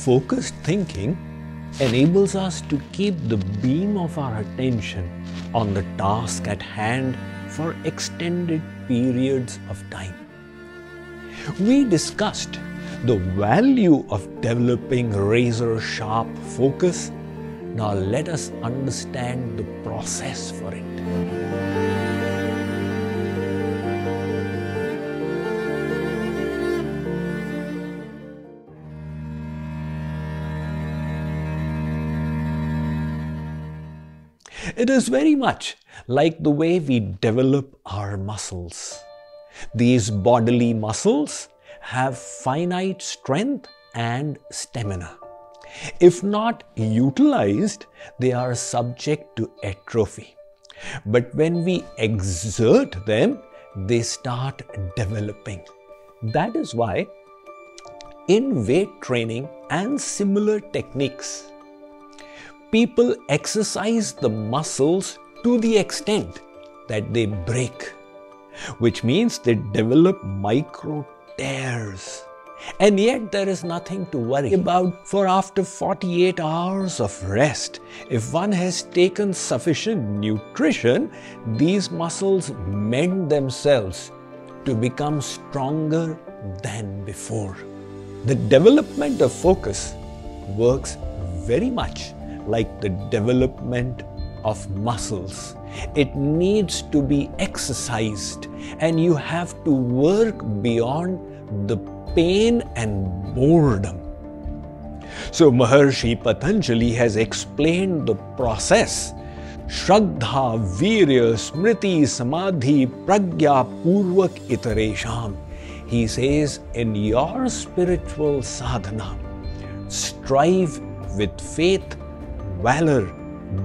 Focused thinking enables us to keep the beam of our attention on the task at hand for extended periods of time. We discussed the value of developing razor-sharp focus. Now let us understand the process for it. It is very much like the way we develop our muscles. These bodily muscles have finite strength and stamina. If not utilized, they are subject to atrophy. But when we exert them, they start developing. That is why in weight training and similar techniques, people exercise the muscles to the extent that they break, which means they develop micro tears. And yet there is nothing to worry about, for after 48 hours of rest, if one has taken sufficient nutrition, these muscles mend themselves to become stronger than before. The development of focus works very much like the development of muscles. It needs to be exercised, and you have to work beyond the pain and boredom. So Maharshi Patanjali has explained the process. Shraddha, Virya, Smriti, Samadhi, Pragya, Purvak Itaresham. He says, in your spiritual sadhana, strive with faith, valor,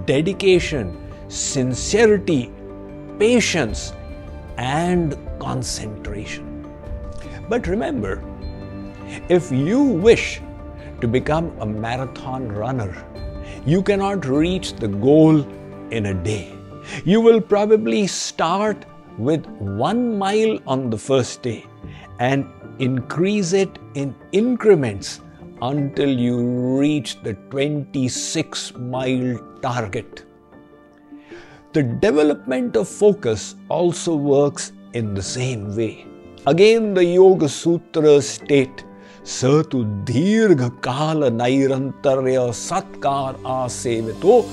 dedication, sincerity, patience, and concentration. But remember, if you wish to become a marathon runner, you cannot reach the goal in a day. You will probably start with 1 mile on the first day and increase it in increments until you reach the 26-mile target. The development of focus also works in the same way. Again, the Yoga Sutras state, Satu dirgha kala nairantarya satkar asevito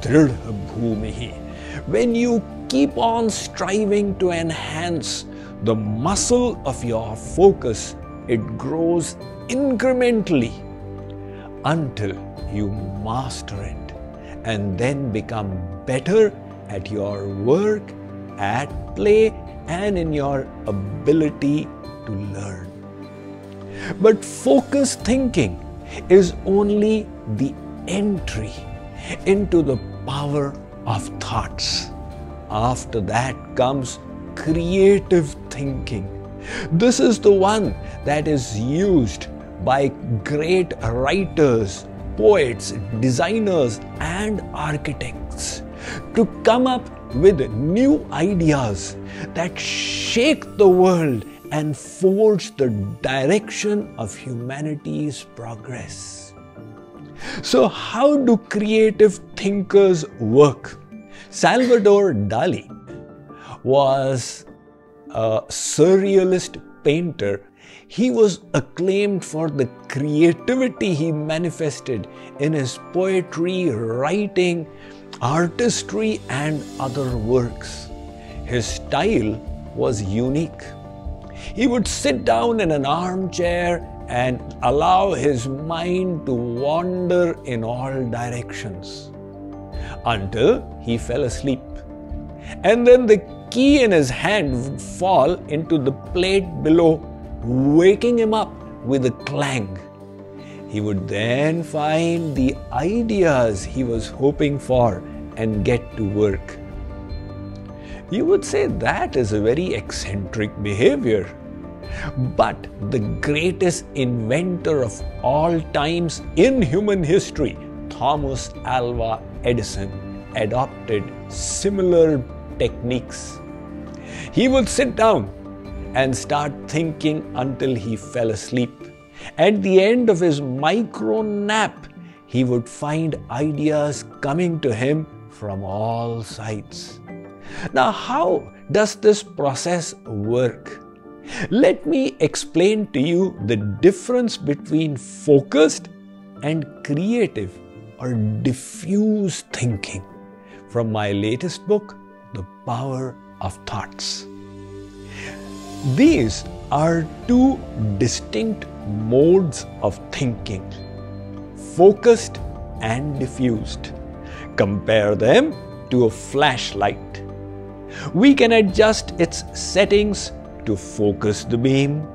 dridha bhumihi. When you keep on striving to enhance the muscle of your focus, it grows incrementally until you master it and then become better at your work, at play, and in your ability to learn. But focused thinking is only the entry into the power of thoughts. After that comes creative thinking. This is the one that is used by great writers, poets, designers, and architects to come up with new ideas that shake the world and forge the direction of humanity's progress. So how do creative thinkers work? Salvador Dali was a surrealist painter. He was acclaimed for the creativity he manifested in his poetry, writing, artistry, and other works. His style was unique. He would sit down in an armchair and allow his mind to wander in all directions until he fell asleep. And then the key in his hand would fall into the plate below, waking him up with a clang. He would then find the ideas he was hoping for and get to work. You would say that is a very eccentric behavior. But the greatest inventor of all times in human history, Thomas Alva Edison, adopted similar techniques. He would sit down and start thinking until he fell asleep. At the end of his micro nap, he would find ideas coming to him from all sides. Now, how does this process work? Let me explain to you the difference between focused and creative or diffuse thinking from my latest book, The Power of Thoughts. These are two distinct modes of thinking, focused and diffused. Compare them to a flashlight. We can adjust its settings to focus the beam.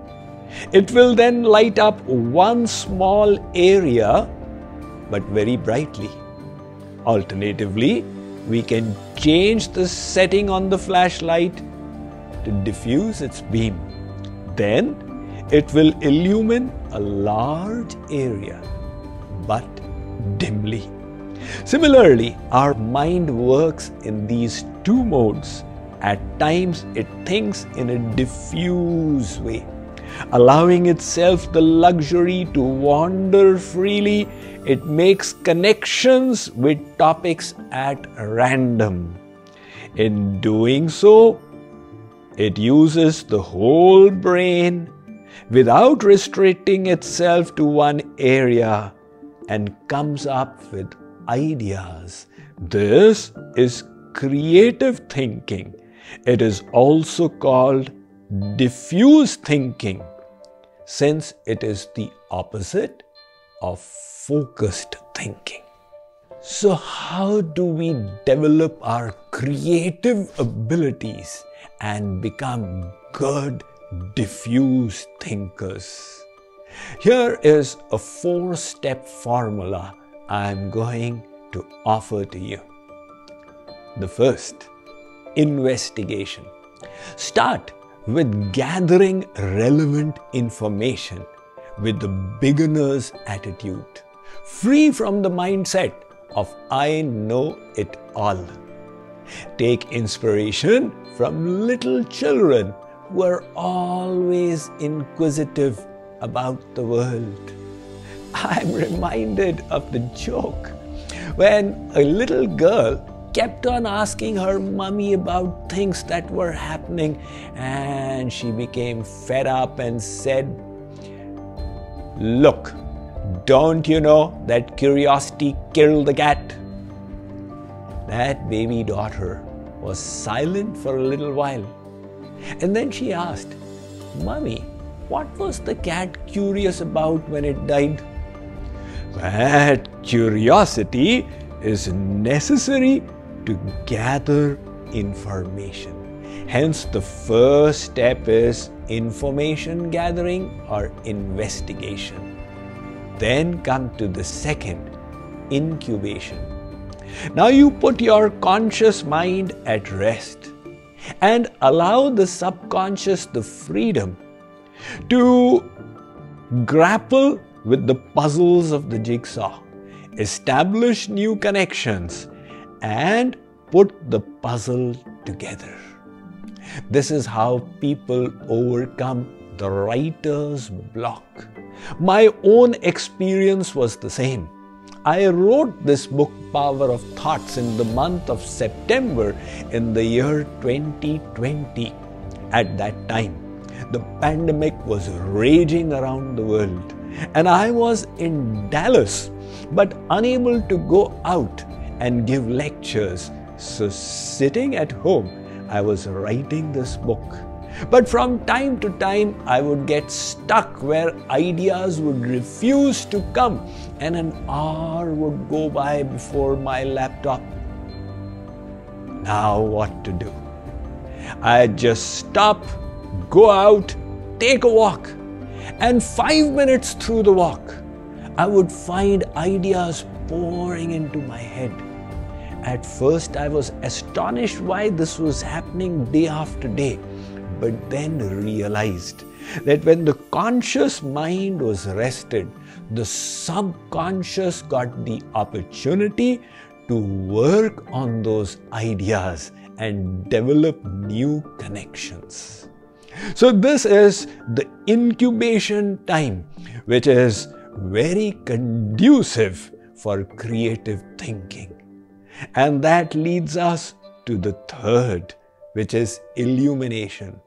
It will then light up one small area, but very brightly. Alternatively, we can change the setting on the flashlight to diffuse its beam. Then it will illumine a large area, but dimly. Similarly, our mind works in these two modes. At times, it thinks in a diffuse way, allowing itself the luxury to wander freely. It makes connections with topics at random. In doing so, it uses the whole brain without restricting itself to one area and comes up with ideas. This is creative thinking. It is also called diffuse thinking, since it is the opposite of focused thinking. So how do we develop our creative abilities and become good diffuse thinkers? Here is a 4-step formula I am going to offer to you. The first, investigation. Start with gathering relevant information with the beginner's attitude, free from the mindset of I know it all. Take inspiration from little children who are always inquisitive about the world. I'm reminded of the joke when a little girl kept on asking her mummy about things that were happening, and she became fed up and said, "Look, don't you know that curiosity killed the cat?" That baby daughter was silent for a little while, and then she asked, "Mummy, what was the cat curious about when it died?" That curiosity is necessary to gather information. Hence, the first step is information gathering or investigation. Then come to the second, incubation. Now you put your conscious mind at rest and allow the subconscious the freedom to grapple with the puzzles of the jigsaw, establish new connections, and put the puzzle together. This is how people overcome the writer's block. My own experience was the same. I wrote this book, Power of Thoughts, in the month of September in the year 2020. At that time, the pandemic was raging around the world, and I was in Dallas, but unable to go out and give lectures. So sitting at home, I was writing this book. But from time to time, I would get stuck where ideas would refuse to come, and an hour would go by before my laptop. Now what to do? I'd just stop, go out, take a walk, and 5 minutes through the walk, I would find ideas pouring into my head. At first, I was astonished why this was happening day after day, but then realized that when the conscious mind was rested, the subconscious got the opportunity to work on those ideas and develop new connections. So this is the incubation time, which is very conducive for creative thinking. And that leads us to the third, which is illumination.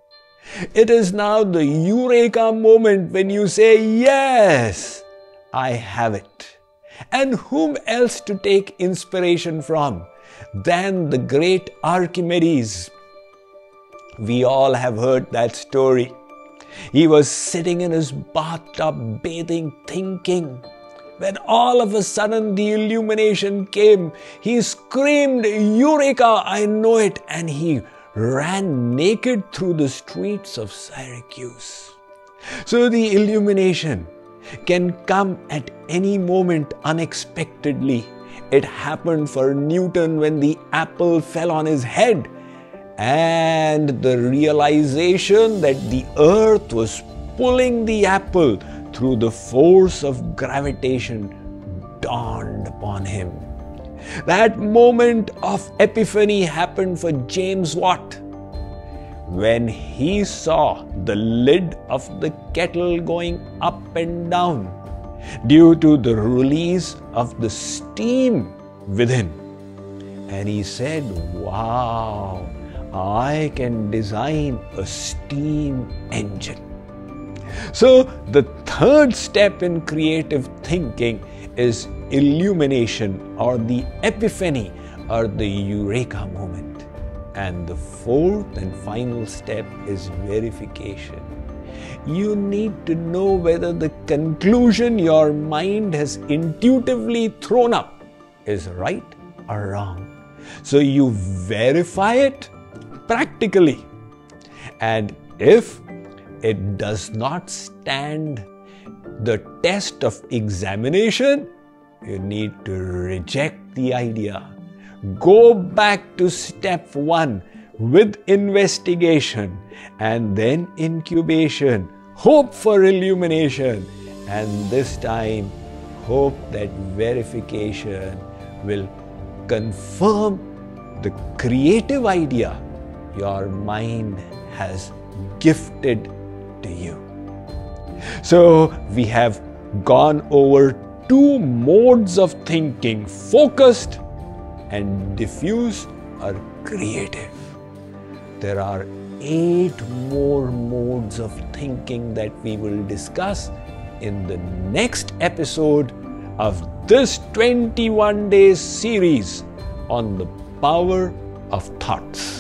It is now the eureka moment when you say, yes, I have it. And whom else to take inspiration from than the great Archimedes? We all have heard that story. He was sitting in his bathtub bathing, thinking. When all of a sudden the illumination came, he screamed, "Eureka, I know it!" and he ran naked through the streets of Syracuse. So the illumination can come at any moment unexpectedly. It happened for Newton when the apple fell on his head, and the realization that the earth was pulling the apple through the force of gravitation dawned upon him. That moment of epiphany happened for James Watt when he saw the lid of the kettle going up and down due to the release of the steam within. And he said, wow, I can design a steam engine. So the third step in creative thinking is illumination, or the epiphany, or the eureka moment. And the fourth and final step is verification. You need to know whether the conclusion your mind has intuitively thrown up is right or wrong. So you verify it practically. And if it does not stand the test of examination, you need to reject the idea. Go back to step 1 with investigation, and then incubation. Hope for illumination, and this time hope that verification will confirm the creative idea your mind has gifted to you. So we have gone over 2 modes of thinking: focused and diffuse or creative. There are 8 more modes of thinking that we will discuss in the next episode of this 21 days series on the power of thoughts.